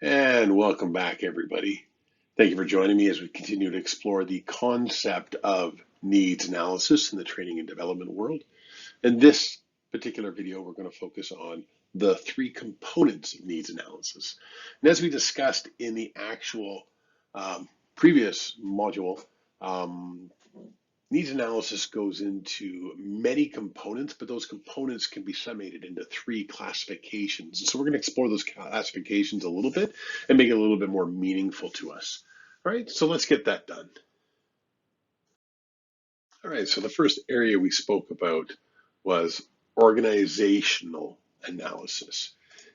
And welcome back, everybody. Thank you for joining me as we continue to explore the concept of needs analysis in the training and development world. In this particular video, we're going to focus on the three components of needs analysis. And as we discussed in the actual previous module, needs analysis goes into many components, but those components can be summated into three classifications. And so we're going to explore those classifications a little bit and make it a little bit more meaningful to us. All right, so let's get that done. All right, so the first area we spoke about was organizational analysis.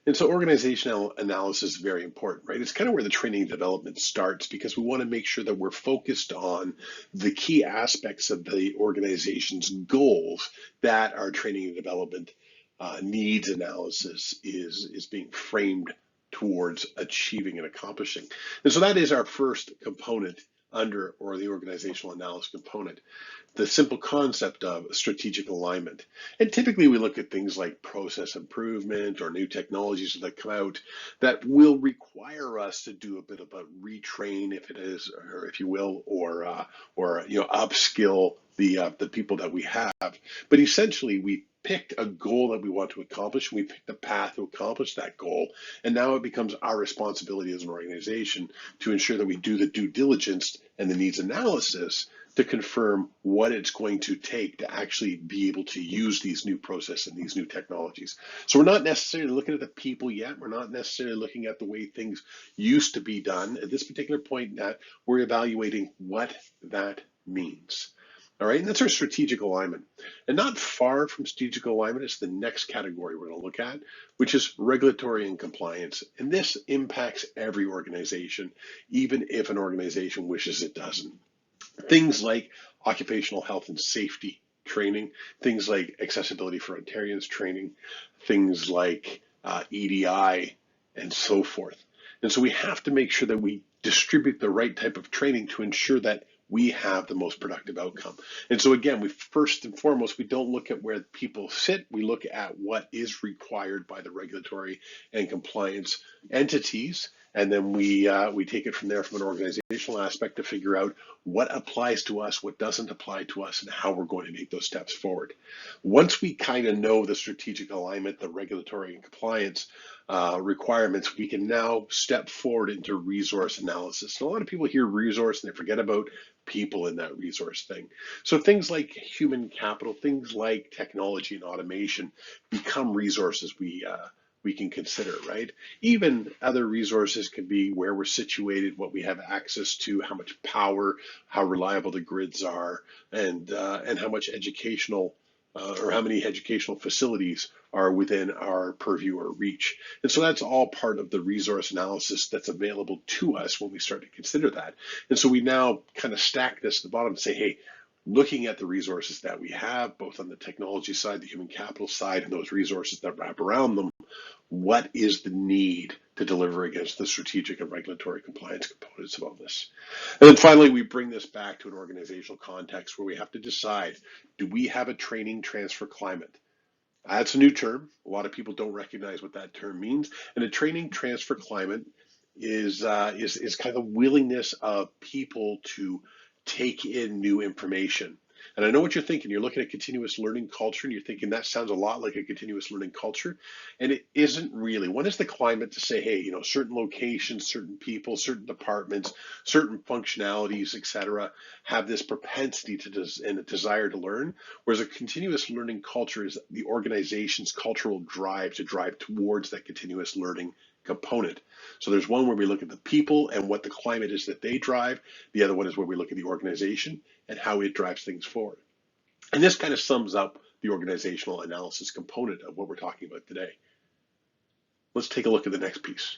And so organizational analysis is very important, right? It's kind of where the training and development starts because we want to make sure that we're focused on the key aspects of the organization's goals that our training and development needs analysis is being framed towards achieving and accomplishing. And so that is our first component under, or the organizational analysis component, the simple concept of strategic alignment. And typically we look at things like process improvement or new technologies that come out that will require us to do a bit of a retrain, if it is, or if you will, or upskill the people that we have. But essentially we picked a goal that we want to accomplish, and we picked a path to accomplish that goal. And now it becomes our responsibility as an organization to ensure that we do the due diligence and the needs analysis to confirm what it's going to take to actually be able to use these new processes and these new technologies. So we're not necessarily looking at the people yet. We're not necessarily looking at the way things used to be done. At this particular point, that we're evaluating what that means. All right, and that's our strategic alignment. And not far from strategic alignment is the next category we're going to look at, which is regulatory and compliance. And this impacts every organization, even if an organization wishes it doesn't. Things like occupational health and safety training, things like accessibility for Ontarians training, things like EDI, and so forth. And so we have to make sure that we distribute the right type of training to ensure that we have the most productive outcome. And so again, we first and foremost, we don't look at where people sit, we look at what is required by the regulatory and compliance entities, and then we take it from there from an organizational aspect to figure out what applies to us, what doesn't apply to us, and how we're going to make those steps forward. Once we kind of know the strategic alignment, the regulatory and compliance requirements, we can now step forward into resource analysis. And a lot of people hear resource and they forget about people in that resource thing. So things like human capital, things like technology and automation become resources we can consider, right? Even other resources can be where we're situated, what we have access to, how much power, how reliable the grids are, and how much educational or how many educational facilities are within our purview or reach. And so that's all part of the resource analysis that's available to us when we start to consider that. And so we now kind of stack this at the bottom and say, hey, looking at the resources that we have, both on the technology side, the human capital side, and those resources that wrap around them, what is the need to deliver against the strategic and regulatory compliance components of all this? And then finally, we bring this back to an organizational context where we have to decide, do we have a training transfer climate? That's a new term. A lot of people don't recognize what that term means. And a training transfer climate is kind of the willingness of people to take in new information. And I know what you're thinking. You're looking at continuous learning culture and you're thinking that sounds a lot like a continuous learning culture. And it isn't really. What is the climate to say, hey, certain locations, certain people, certain departments, certain functionalities, et cetera, have this propensity and a desire to learn, whereas a continuous learning culture is the organization's cultural drive to drive towards that continuous learning component. So there's one where we look at the people and what the climate is that they drive. The other one is where we look at the organization and how it drives things forward. And this kind of sums up the organizational analysis component of what we're talking about today. Let's take a look at the next piece.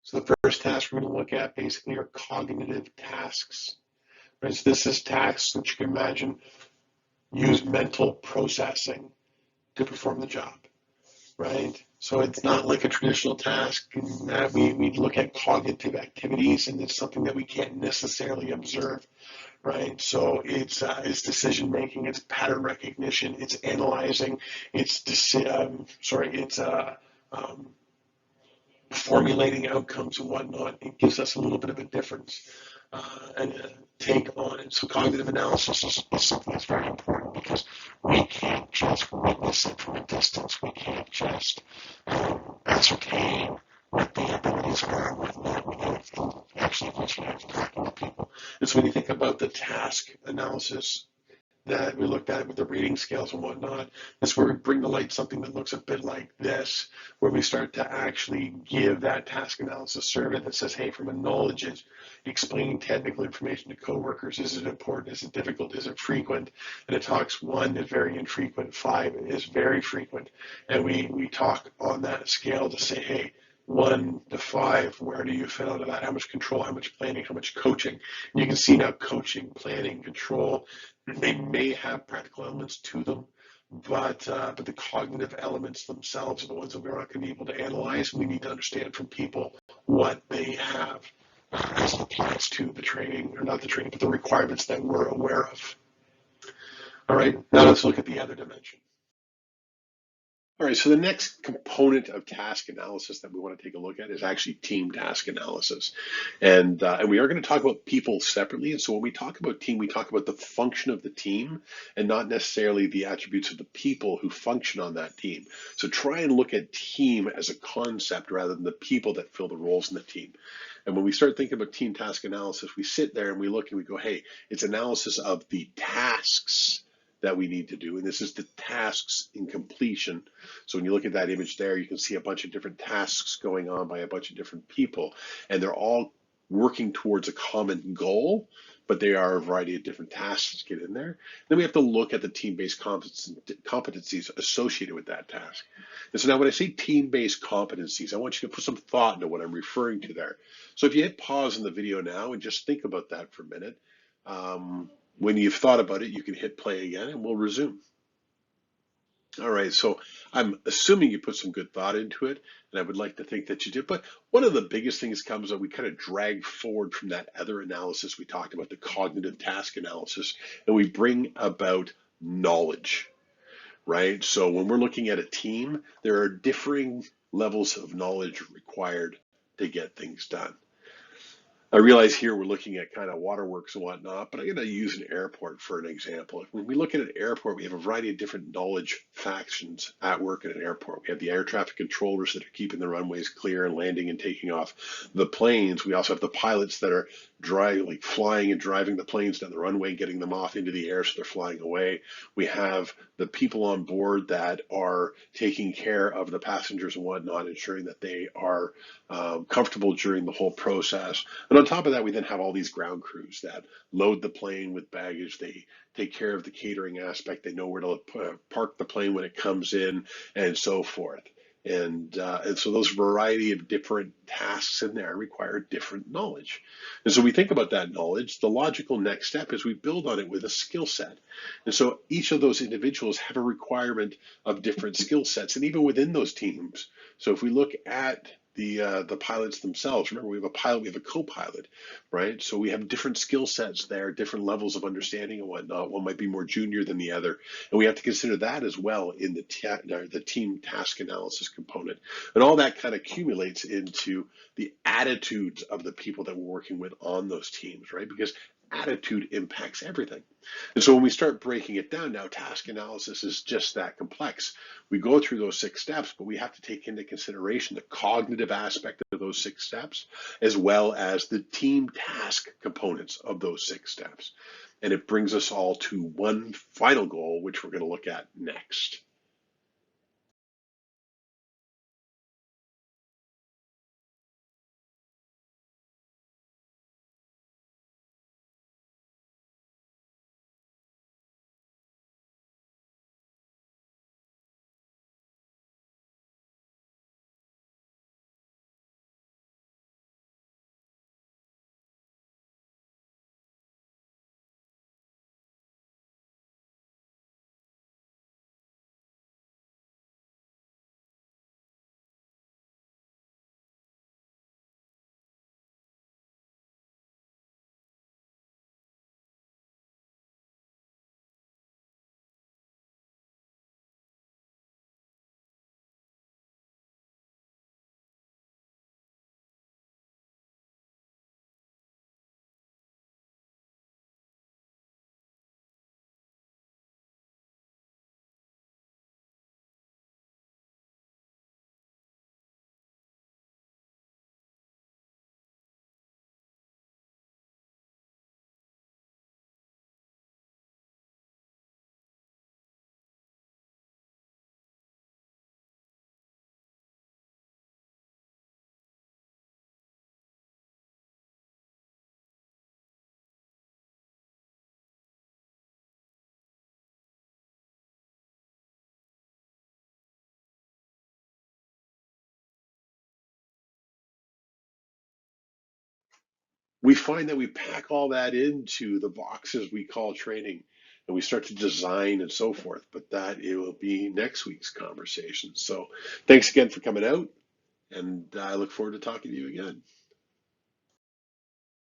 So the first task we're going to look at basically are cognitive tasks. Right? So this is tasks that you can imagine use mental processing to perform the job, right? So it's not like a traditional task in that we look at cognitive activities, and it's something that we can't necessarily observe, right? So it's decision making, it's pattern recognition, it's analyzing, it's um, formulating outcomes and whatnot. It gives us a little bit of a difference and a take on it. So cognitive analysis is something that's very important because we can't just witness it from a distance. We can't just ascertain what the abilities are and whatnot without actually reaching out and talking to people. And so when you think about the task analysis that we looked at with the rating scales and whatnot, is where we bring to light something that looks a bit like this, where we start to actually give that task analysis survey that says, hey, from a knowledge is explaining technical information to coworkers, is it important, is it difficult, is it frequent? And it talks 1 is very infrequent, 5 is very frequent. And we talk on that scale to say, hey, 1 to 5, where do you fit out of that? How much control, how much planning, how much coaching? And you can see now coaching, planning, control, they may have practical elements to them, but the cognitive elements themselves are the ones that we're not going to be able to analyze. We need to understand from people what they have as it applies to the training, or not the training, but the requirements that we're aware of. All right, now let's look at the other dimension. All right, so the next component of task analysis that we want to take a look at is actually team task analysis. And we are going to talk about people separately. And so when we talk about team, we talk about the function of the team and not necessarily the attributes of the people who function on that team. So try and look at team as a concept rather than the people that fill the roles in the team. And when we start thinking about team task analysis, we sit there and we look and we go, hey, it's analysis of the tasks that we need to do. And this is the tasks in completion. So when you look at that image there, you can see a bunch of different tasks going on by a bunch of different people, and they're all working towards a common goal, but they are a variety of different tasks to get in there. Then we have to look at the team-based competencies associated with that task. And so now when I say team-based competencies, I want you to put some thought into what I'm referring to there. So if you hit pause in the video now and just think about that for a minute, when you've thought about it, you can hit play again and we'll resume. All right, so I'm assuming you put some good thought into it, and I would like to think that you did. But one of the biggest things comes that we kind of drag forward from that other analysis we talked about, the cognitive task analysis, and we bring about knowledge, right? So when we're looking at a team, there are differing levels of knowledge required to get things done. I realize here we're looking at kind of waterworks and whatnot, but I'm going to use an airport for an example. When we look at an airport, we have a variety of different knowledge factions at work at an airport. We have the air traffic controllers that are keeping the runways clear and landing and taking off the planes. We also have the pilots that are flying and driving the planes down the runway, getting them off into the air so they're flying away. We have the people on board that are taking care of the passengers and whatnot, ensuring that they are comfortable during the whole process. And on top of that, we then have all these ground crews that load the plane with baggage. They take care of the catering aspect. They know where to park the plane when it comes in, and so forth. And so those variety of different tasks in there require different knowledge. And so we think about that knowledge. The logical next step is we build on it with a skill set. And so each of those individuals have a requirement of different skill sets, and even within those teams. So if we look at the pilots themselves. Remember, we have a pilot, we have a co-pilot, right? So we have different skill sets there, different levels of understanding and whatnot. One might be more junior than the other, and we have to consider that as well in the team task analysis component. And all that kind of accumulates into the attitudes of the people that we're working with on those teams, right? Because attitude impacts everything. And so when we start breaking it down now, task analysis is just that complex. We go through those 6 steps, but we have to take into consideration the cognitive aspect of those 6 steps, as well as the team task components of those 6 steps. And it brings us all to one final goal, which we're going to look at next. we find that we pack all that into the boxes we call training and we start to design and so forth. But that it will be next week's conversation. So thanks again for coming out, and I look forward to talking to you again.